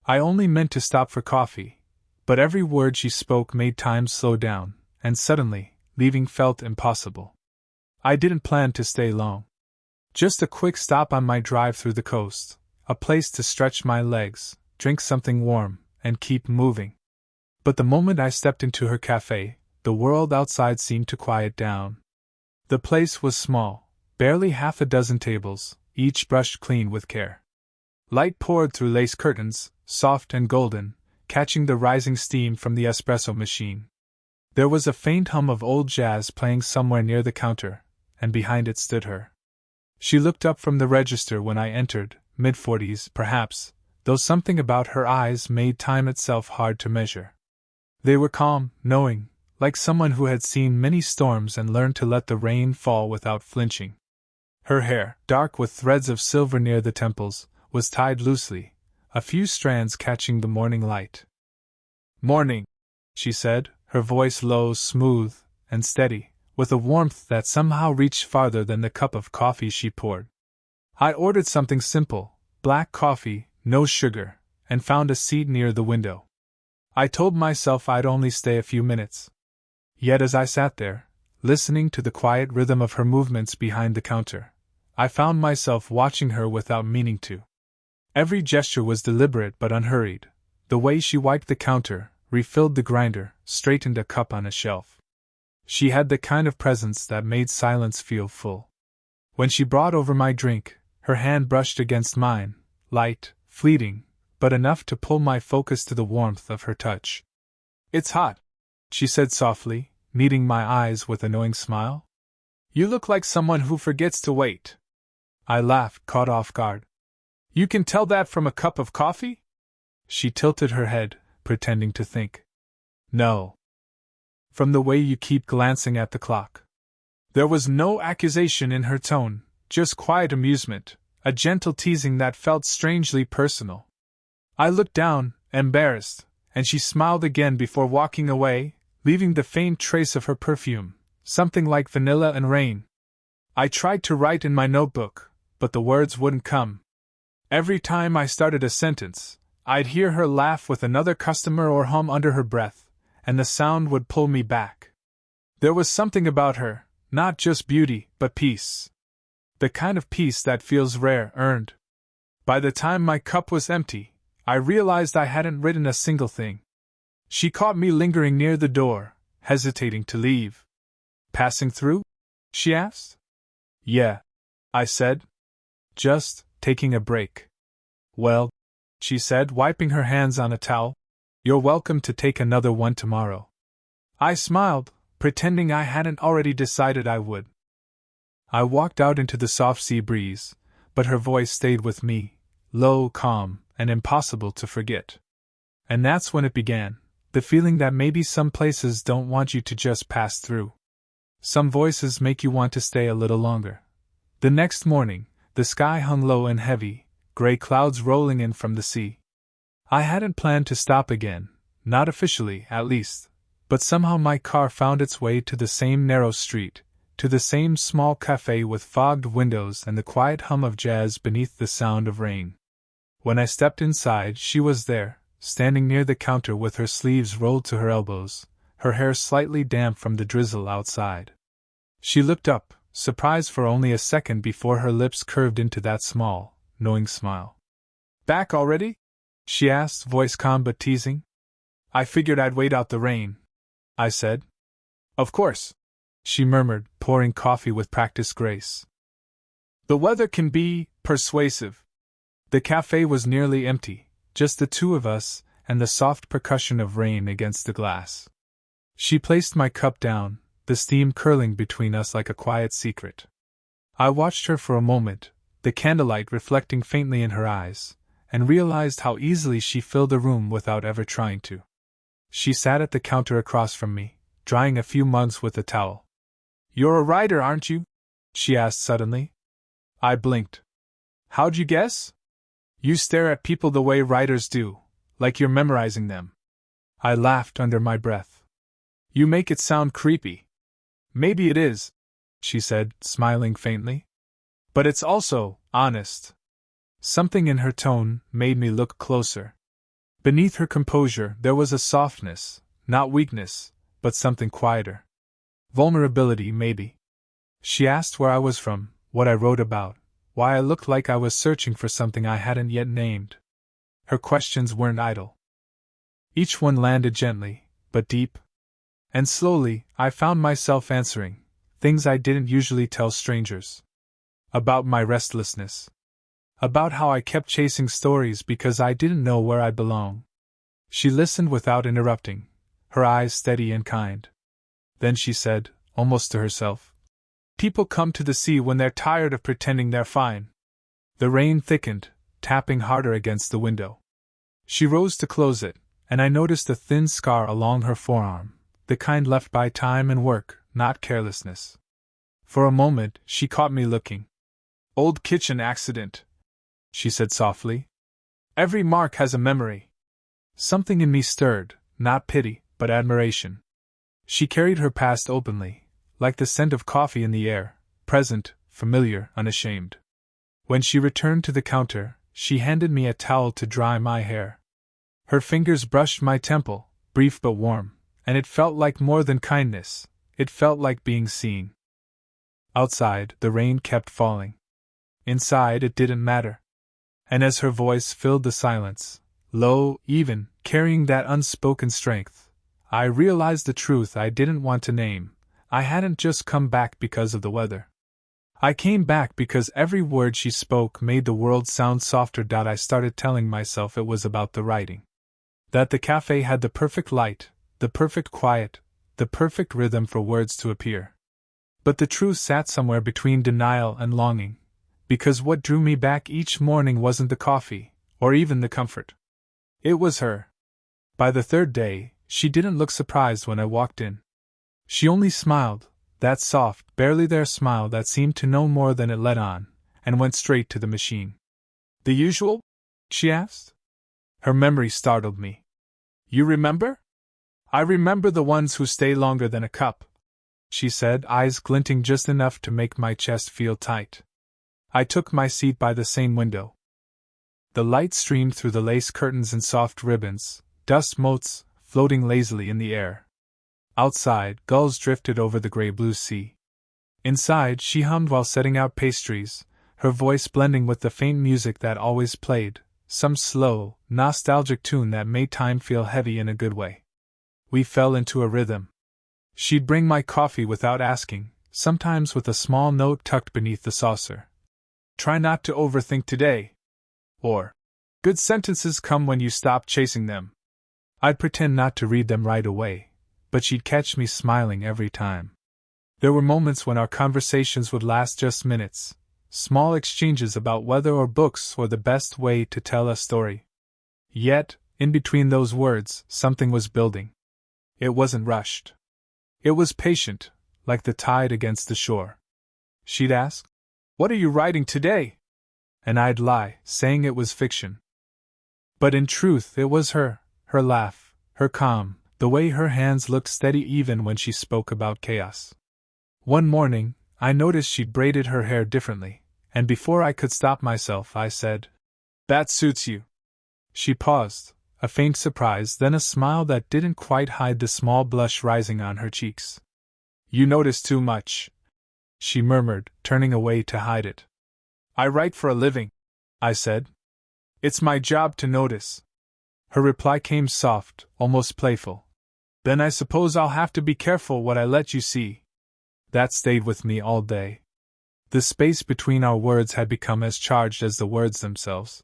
I only meant to stop for coffee, but every word she spoke made time slow down, and suddenly, leaving felt impossible. I didn't plan to stay long. Just a quick stop on my drive through the coast, a place to stretch my legs, drink something warm, and keep moving. But the moment I stepped into her café, the world outside seemed to quiet down. The place was small, barely half a dozen tables, each brushed clean with care. Light poured through lace curtains, soft and golden, catching the rising steam from the espresso machine. There was a faint hum of old jazz playing somewhere near the counter, and behind it stood her. She looked up from the register when I entered, mid-40s perhaps, though something about her eyes made time itself hard to measure. They were calm, knowing, like someone who had seen many storms and learned to let the rain fall without flinching. Her hair, dark with threads of silver near the temples, was tied loosely, a few strands catching the morning light. "Morning," she said, her voice low, smooth, and steady, with a warmth that somehow reached farther than the cup of coffee she poured. I ordered something simple, black coffee, no sugar, and found a seat near the window. I told myself I'd only stay a few minutes. Yet as I sat there, listening to the quiet rhythm of her movements behind the counter, I found myself watching her without meaning to. Every gesture was deliberate but unhurried. The way she wiped the counter, refilled the grinder, straightened a cup on a shelf. She had the kind of presence that made silence feel full. When she brought over my drink, her hand brushed against mine, light, fleeting, but enough to pull my focus to the warmth of her touch. "It's hot," she said softly, meeting my eyes with a knowing smile. "You look like someone who forgets to wait." I laughed, caught off guard. "You can tell that from a cup of coffee?" She tilted her head, pretending to think. "No. From the way you keep glancing at the clock." There was no accusation in her tone, just quiet amusement, a gentle teasing that felt strangely personal. I looked down, embarrassed, and she smiled again before walking away, leaving the faint trace of her perfume, something like vanilla and rain. I tried to write in my notebook, but the words wouldn't come. Every time I started a sentence, I'd hear her laugh with another customer or hum under her breath, and the sound would pull me back. There was something about her, not just beauty, but peace. The kind of peace that feels rare, earned. By the time my cup was empty, I realized I hadn't written a single thing. She caught me lingering near the door, hesitating to leave. "Passing through?" she asked. "Yeah," I said. "Just taking a break." "Well," she said, wiping her hands on a towel, "you're welcome to take another one tomorrow." I smiled, pretending I hadn't already decided I would. I walked out into the soft sea breeze, but her voice stayed with me, low, calm, and impossible to forget. And that's when it began, the feeling that maybe some places don't want you to just pass through. Some voices make you want to stay a little longer. The next morning, the sky hung low and heavy, gray clouds rolling in from the sea. I hadn't planned to stop again, not officially, at least, but somehow my car found its way to the same narrow street, to the same small café with fogged windows and the quiet hum of jazz beneath the sound of rain. When I stepped inside, she was there, standing near the counter with her sleeves rolled to her elbows, her hair slightly damp from the drizzle outside. She looked up, surprised for only a second before her lips curved into that small, knowing smile. "Back already?" she asked, voice calm but teasing. "I figured I'd wait out the rain," I said. "Of course," she murmured, pouring coffee with practiced grace. "The weather can be persuasive." The cafe was nearly empty, just the two of us and the soft percussion of rain against the glass. She placed my cup down, the steam curling between us like a quiet secret. I watched her for a moment, the candlelight reflecting faintly in her eyes, and realized how easily she filled the room without ever trying to. She sat at the counter across from me, drying a few mugs with a towel. "You're a writer, aren't you?" she asked suddenly. I blinked. "How'd you guess?" "You stare at people the way writers do, like you're memorizing them." I laughed under my breath. "You make it sound creepy." "Maybe it is," she said, smiling faintly. "But it's also honest." Something in her tone made me look closer. Beneath her composure there was a softness, not weakness, but something quieter. Vulnerability, maybe. She asked where I was from, what I wrote about, why I looked like I was searching for something I hadn't yet named. Her questions weren't idle. Each one landed gently, but deep. And slowly, I found myself answering things I didn't usually tell strangers. About my restlessness. About how I kept chasing stories because I didn't know where I belonged. She listened without interrupting, her eyes steady and kind. Then she said, almost to herself, "People come to the sea when they're tired of pretending they're fine." The rain thickened, tapping harder against the window. She rose to close it, and I noticed a thin scar along her forearm, the kind left by time and work, not carelessness. For a moment, she caught me looking. "Old kitchen accident," she said softly. "Every mark has a memory." Something in me stirred, not pity, but admiration. She carried her past openly, like the scent of coffee in the air, present, familiar, unashamed. When she returned to the counter, she handed me a towel to dry my hair. Her fingers brushed my temple, brief but warm, and it felt like more than kindness, it felt like being seen. Outside, the rain kept falling. Inside, it didn't matter. And as her voice filled the silence, low, even, carrying that unspoken strength, I realized the truth I didn't want to name. I hadn't just come back because of the weather. I came back because every word she spoke made the world sound softer. I started telling myself it was about the writing. That the café had the perfect light, the perfect quiet, the perfect rhythm for words to appear. But the truth sat somewhere between denial and longing, because what drew me back each morning wasn't the coffee, or even the comfort. It was her. By the third day, she didn't look surprised when I walked in. She only smiled, that soft, barely there smile that seemed to know more than it let on, and went straight to the machine. "The usual?" she asked. Her memory startled me. "You remember?" "I remember the ones who stay longer than a cup," she said, eyes glinting just enough to make my chest feel tight. I took my seat by the same window. The light streamed through the lace curtains and soft ribbons, dust motes, floating lazily in the air. Outside, gulls drifted over the gray-blue sea. Inside, she hummed while setting out pastries, her voice blending with the faint music that always played, some slow, nostalgic tune that made time feel heavy in a good way. We fell into a rhythm. She'd bring my coffee without asking, sometimes with a small note tucked beneath the saucer. "Try not to overthink today." Or, "Good sentences come when you stop chasing them." I'd pretend not to read them right away, but she'd catch me smiling every time. There were moments when our conversations would last just minutes, small exchanges about weather or books or the best way to tell a story. Yet, in between those words, something was building. It wasn't rushed. It was patient, like the tide against the shore. She'd ask, "What are you writing today?" And I'd lie, saying it was fiction. But in truth it was her laugh, her calm, the way her hands looked steady even when she spoke about chaos. One morning, I noticed she'd braided her hair differently, and before I could stop myself I said, "That suits you." She paused, a faint surprise, then a smile that didn't quite hide the small blush rising on her cheeks. "You notice too much," she murmured, turning away to hide it. "I write for a living," I said. "It's my job to notice." Her reply came soft, almost playful. "Then I suppose I'll have to be careful what I let you see." That stayed with me all day. The space between our words had become as charged as the words themselves.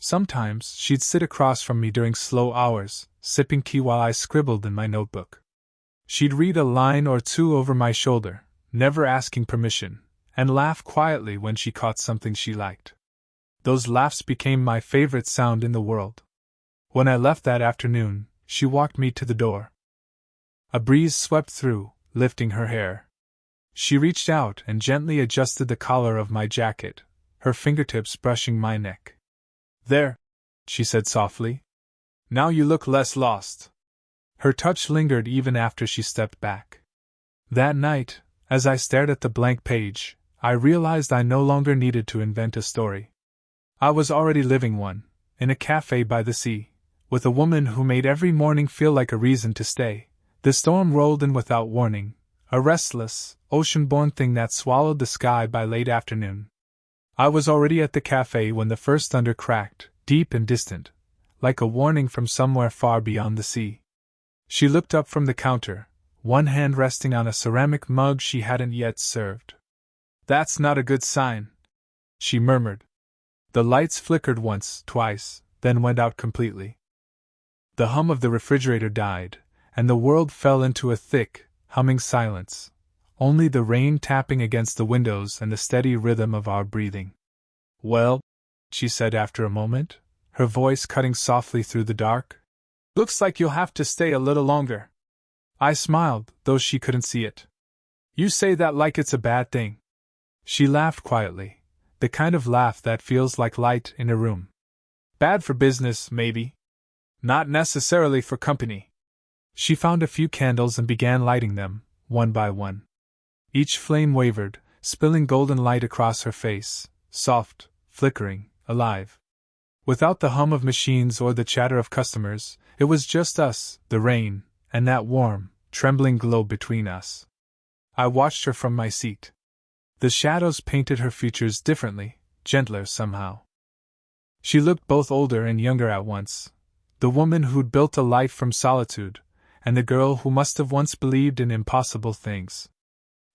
Sometimes she'd sit across from me during slow hours, sipping tea while I scribbled in my notebook. She'd read a line or two over my shoulder, never asking permission, and laugh quietly when she caught something she liked. Those laughs became my favorite sound in the world. When I left that afternoon, she walked me to the door. A breeze swept through, lifting her hair. She reached out and gently adjusted the collar of my jacket, her fingertips brushing my neck. "There," she said softly. "Now you look less lost." Her touch lingered even after she stepped back. That night, as I stared at the blank page, I realized I no longer needed to invent a story. I was already living one, in a café by the sea, with a woman who made every morning feel like a reason to stay, the storm rolled in without warning, a restless, ocean-born thing that swallowed the sky by late afternoon. I was already at the café when the first thunder cracked, deep and distant, like a warning from somewhere far beyond the sea. She looked up from the counter, one hand resting on a ceramic mug she hadn't yet served. "That's not a good sign," she murmured. The lights flickered once, twice, then went out completely. The hum of the refrigerator died, and the world fell into a thick, humming silence, only the rain tapping against the windows and the steady rhythm of our breathing. "Well," she said after a moment, her voice cutting softly through the dark, "looks like you'll have to stay a little longer." I smiled, though she couldn't see it. "You say that like it's a bad thing." She laughed quietly, the kind of laugh that feels like light in a room. "Bad for business, maybe. Not necessarily for company." She found a few candles and began lighting them, one by one. Each flame wavered, spilling golden light across her face, soft, flickering, alive. Without the hum of machines or the chatter of customers, it was just us, the rain, and that warm, trembling glow between us. I watched her from my seat. The shadows painted her features differently, gentler somehow. She looked both older and younger at once, the woman who'd built a life from solitude, and the girl who must have once believed in impossible things.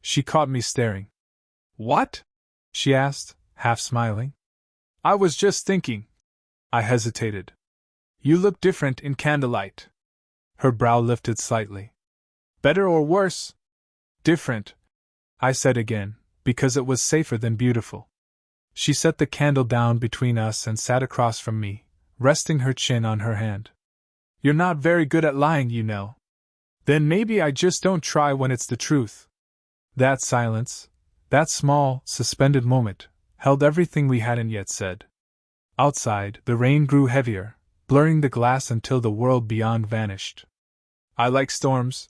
She caught me staring. "What?" she asked, half smiling. "I was just thinking." I hesitated. "You look different in candlelight." Her brow lifted slightly. "Better or worse?" "Different," I said again, because it was safer than beautiful. She set the candle down between us and sat across from me, resting her chin on her hand. "You're not very good at lying, you know." "Then maybe I just don't try when it's the truth." That silence, that small, suspended moment, held everything we hadn't yet said. Outside, the rain grew heavier, blurring the glass until the world beyond vanished. "I like storms,"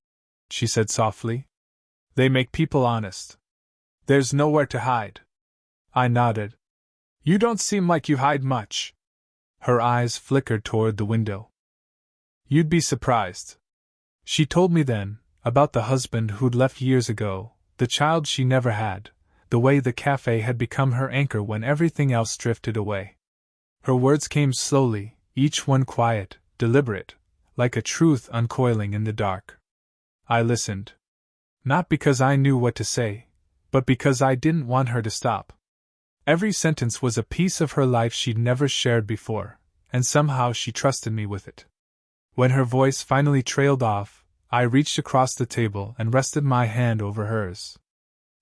she said softly. "They make people honest. There's nowhere to hide." I nodded. "You don't seem like you hide much." Her eyes flickered toward the window. "You'd be surprised." She told me then, about the husband who'd left years ago, the child she never had, the way the café had become her anchor when everything else drifted away. Her words came slowly, each one quiet, deliberate, like a truth uncoiling in the dark. I listened. Not because I knew what to say, but because I didn't want her to stop. Every sentence was a piece of her life she'd never shared before, and somehow she trusted me with it. When her voice finally trailed off, I reached across the table and rested my hand over hers.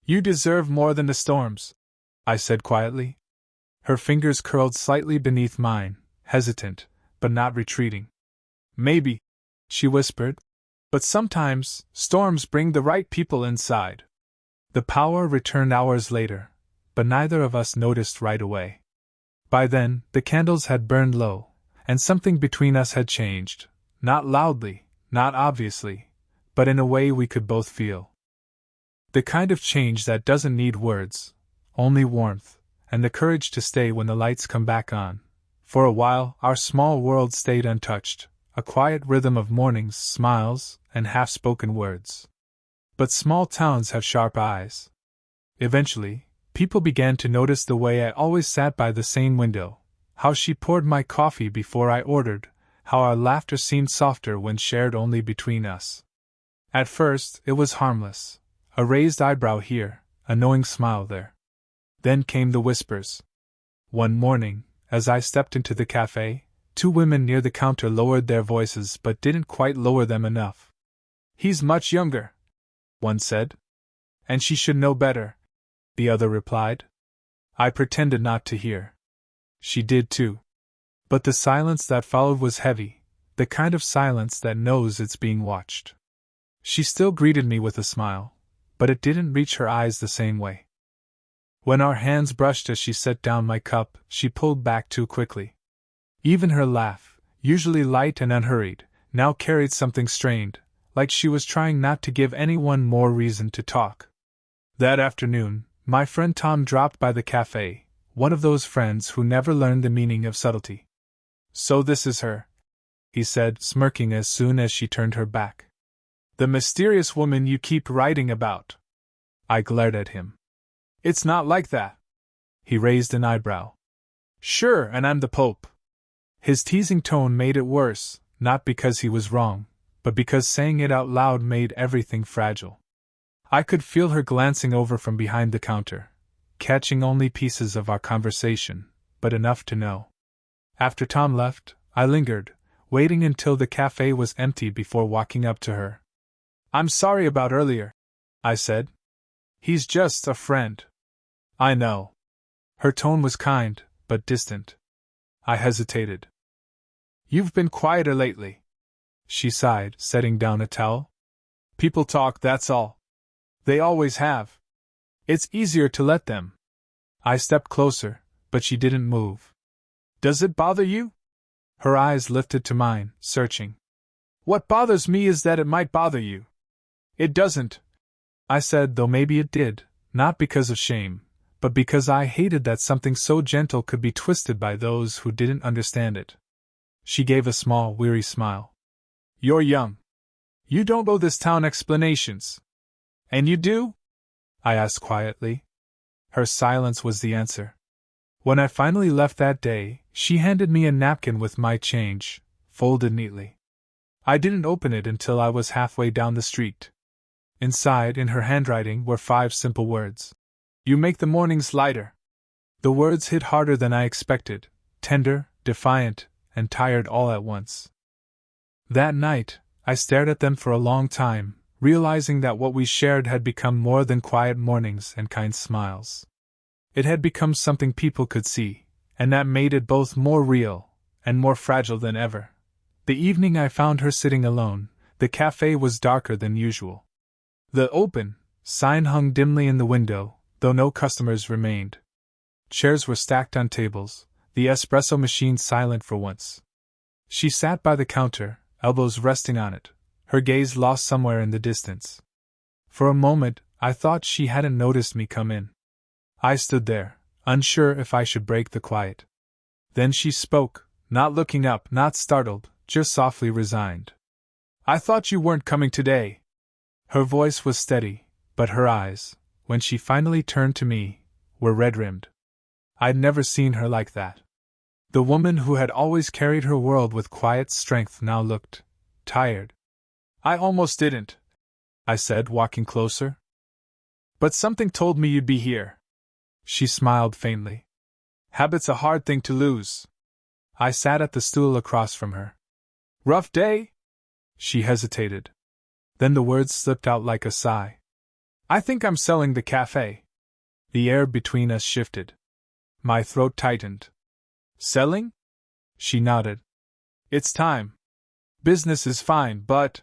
"You deserve more than the storms," I said quietly. Her fingers curled slightly beneath mine, hesitant, but not retreating. "Maybe," she whispered, "but sometimes storms bring the right people inside." The power returned hours later, but neither of us noticed right away. By then, the candles had burned low, and something between us had changed, not loudly, not obviously, but in a way we could both feel. The kind of change that doesn't need words, only warmth, and the courage to stay when the lights come back on. For a while, our small world stayed untouched, a quiet rhythm of mornings, smiles, and half-spoken words. But small towns have sharp eyes. Eventually, people began to notice the way I always sat by the same window, how she poured my coffee before I ordered, how our laughter seemed softer when shared only between us. At first, it was harmless, a raised eyebrow here, a knowing smile there. Then came the whispers. One morning, as I stepped into the café, two women near the counter lowered their voices but didn't quite lower them enough. "He's much younger," one said. "And she should know better," the other replied. I pretended not to hear. She did too. But the silence that followed was heavy, the kind of silence that knows it's being watched. She still greeted me with a smile, but it didn't reach her eyes the same way. When our hands brushed as she set down my cup, she pulled back too quickly. Even her laugh, usually light and unhurried, now carried something strained, like she was trying not to give anyone more reason to talk. That afternoon, my friend Tom dropped by the café, one of those friends who never learned the meaning of subtlety. "So this is her," he said, smirking as soon as she turned her back. The mysterious woman you keep writing about. I glared at him. It's not like that. He raised an eyebrow. Sure, and I'm the Pope. His teasing tone made it worse, not because he was wrong, but because saying it out loud made everything fragile. I could feel her glancing over from behind the counter, catching only pieces of our conversation, but enough to know. After Tom left, I lingered, waiting until the café was empty before walking up to her. I'm sorry about earlier, I said. He's just a friend. I know. Her tone was kind, but distant. I hesitated. You've been quieter lately, she sighed, setting down a towel. People talk, that's all. They always have. It's easier to let them. I stepped closer, but she didn't move. Does it bother you? Her eyes lifted to mine, searching. What bothers me is that it might bother you. It doesn't, I said, though maybe it did, not because of shame, but because I hated that something so gentle could be twisted by those who didn't understand it. She gave a small, weary smile. You're young. You don't owe this town explanations. And you do? I asked quietly. Her silence was the answer. When I finally left that day, she handed me a napkin with my change, folded neatly. I didn't open it until I was halfway down the street. Inside, in her handwriting, were 5 simple words. You make the mornings lighter. The words hit harder than I expected, tender, defiant, and tired all at once. That night, I stared at them for a long time, realizing that what we shared had become more than quiet mornings and kind smiles. It had become something people could see, and that made it both more real and more fragile than ever. The evening I found her sitting alone, the café was darker than usual. The open sign hung dimly in the window, though no customers remained. Chairs were stacked on tables, the espresso machine silent for once. She sat by the counter, elbows resting on it, her gaze lost somewhere in the distance. For a moment, I thought she hadn't noticed me come in. I stood there, unsure if I should break the quiet. Then she spoke, not looking up, not startled, just softly resigned. I thought you weren't coming today. Her voice was steady, but her eyes, when she finally turned to me, were red-rimmed. I'd never seen her like that. The woman who had always carried her world with quiet strength now looked tired. I almost didn't, I said, walking closer. But something told me you'd be here. She smiled faintly. Habit's a hard thing to lose. I sat at the stool across from her. Rough day? She hesitated. Then the words slipped out like a sigh. I think I'm selling the café. The air between us shifted. My throat tightened. Selling? She nodded. It's time. Business is fine, but...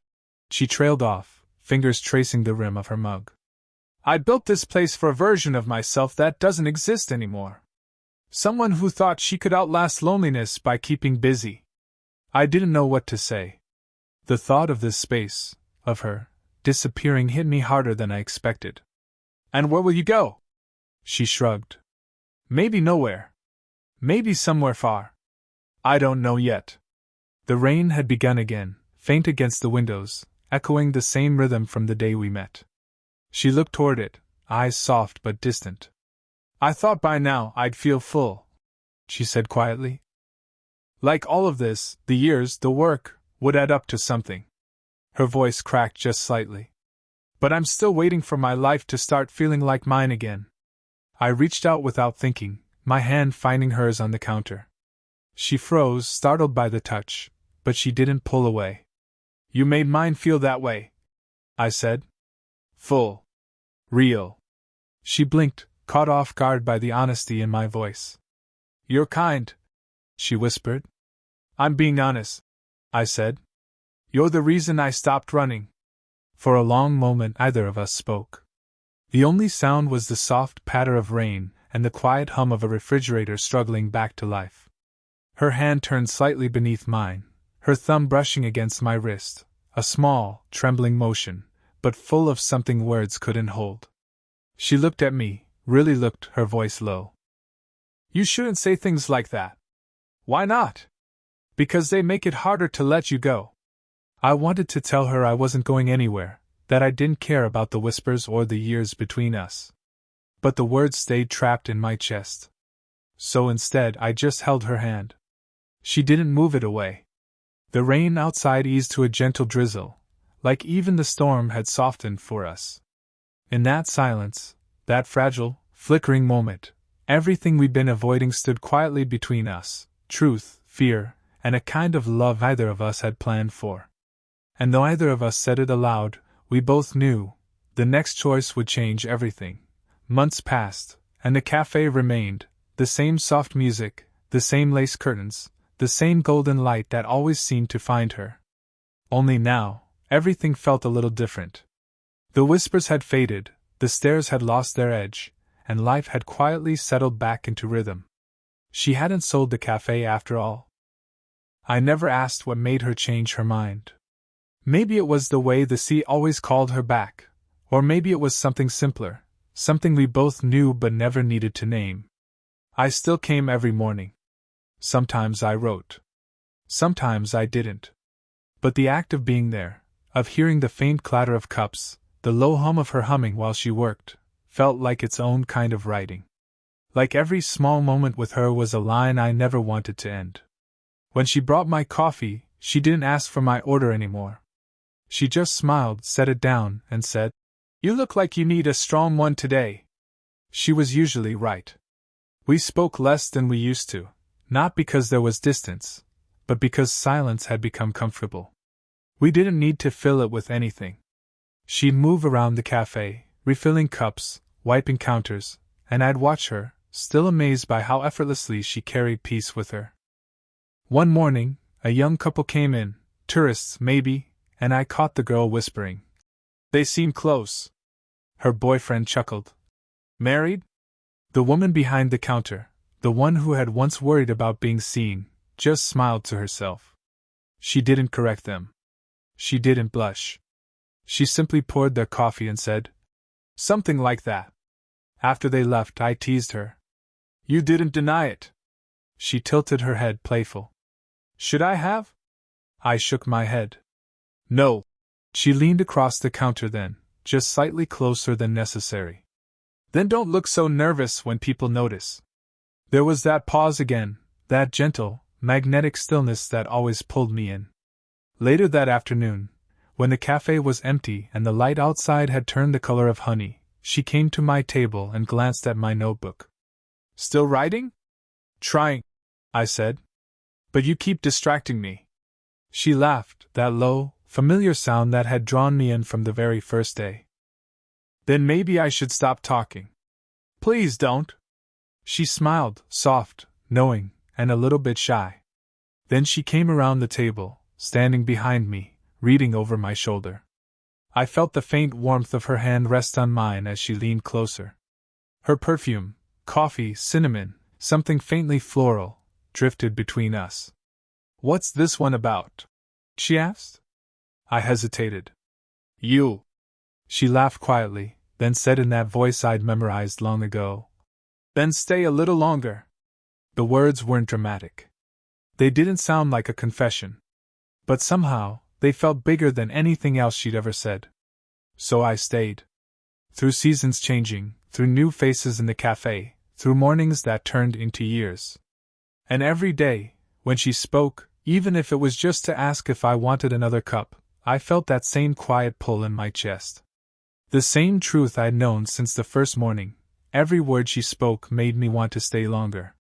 She trailed off, fingers tracing the rim of her mug. I built this place for a version of myself that doesn't exist anymore. Someone who thought she could outlast loneliness by keeping busy. I didn't know what to say. The thought of this space, of her, disappearing hit me harder than I expected. And where will you go? She shrugged. Maybe nowhere. Maybe somewhere far. I don't know yet. The rain had begun again, faint against the windows, echoing the same rhythm from the day we met. She looked toward it, eyes soft but distant. I thought by now I'd feel full, she said quietly. Like all of this, the years, the work, would add up to something. Her voice cracked just slightly. But I'm still waiting for my life to start feeling like mine again. I reached out without thinking, my hand finding hers on the counter. She froze, startled by the touch, but she didn't pull away. You made mine feel that way, I said. Full. Real. She blinked, caught off guard by the honesty in my voice. You're kind, she whispered. I'm being honest, I said. You're the reason I stopped running. For a long moment neither of us spoke. The only sound was the soft patter of rain and the quiet hum of a refrigerator struggling back to life. Her hand turned slightly beneath mine, her thumb brushing against my wrist, a small, trembling motion, but full of something words couldn't hold. She looked at me, really looked, her voice low. You shouldn't say things like that. Why not? Because they make it harder to let you go. I wanted to tell her I wasn't going anywhere, that I didn't care about the whispers or the years between us. But the words stayed trapped in my chest. So instead, I just held her hand. She didn't move it away. The rain outside eased to a gentle drizzle, like even the storm had softened for us. In that silence, that fragile, flickering moment, everything we'd been avoiding stood quietly between us: truth, fear, and a kind of love neither of us had planned for. And though either of us said it aloud, we both knew the next choice would change everything. Months passed, and the café remained, the same soft music, the same lace curtains, the same golden light that always seemed to find her. Only now, everything felt a little different. The whispers had faded, the stares had lost their edge, and life had quietly settled back into rhythm. She hadn't sold the café after all. I never asked what made her change her mind. Maybe it was the way the sea always called her back, or maybe it was something simpler, something we both knew but never needed to name. I still came every morning. Sometimes I wrote. Sometimes I didn't. But the act of being there, of hearing the faint clatter of cups, the low hum of her humming while she worked, felt like its own kind of writing. Like every small moment with her was a line I never wanted to end. When she brought my coffee, she didn't ask for my order anymore. She just smiled, set it down, and said, "You look like you need a strong one today." She was usually right. We spoke less than we used to, not because there was distance, but because silence had become comfortable. We didn't need to fill it with anything. She'd move around the cafe, refilling cups, wiping counters, and I'd watch her, still amazed by how effortlessly she carried peace with her. One morning, a young couple came in, tourists maybe, and I caught the girl whispering. "They seem close." Her boyfriend chuckled. "Married?" The woman behind the counter, the one who had once worried about being seen, just smiled to herself. She didn't correct them. She didn't blush. She simply poured their coffee and said, "Something like that." After they left, I teased her. "You didn't deny it." She tilted her head, playful. "Should I have?" I shook my head. "No." She leaned across the counter then, just slightly closer than necessary. "Then don't look so nervous when people notice." There was that pause again, that gentle, magnetic stillness that always pulled me in. Later that afternoon, when the cafe was empty and the light outside had turned the color of honey, she came to my table and glanced at my notebook. "Still writing?" "Trying," I said. "But you keep distracting me." She laughed, that low, familiar sound that had drawn me in from the very first day. "Then maybe I should stop talking." "Please don't." She smiled, soft, knowing, and a little bit shy. Then she came around the table, standing behind me, reading over my shoulder. I felt the faint warmth of her hand rest on mine as she leaned closer. Her perfume, coffee, cinnamon, something faintly floral, drifted between us. "What's this one about?" she asked. I hesitated. "You." She laughed quietly, then said in that voice I'd memorized long ago, "Then stay a little longer." The words weren't dramatic. They didn't sound like a confession. But somehow, they felt bigger than anything else she'd ever said. So I stayed. Through seasons changing, through new faces in the cafe, through mornings that turned into years. And every day, when she spoke, even if it was just to ask if I wanted another cup, I felt that same quiet pull in my chest. The same truth I'd known since the first morning. Every word she spoke made me want to stay longer.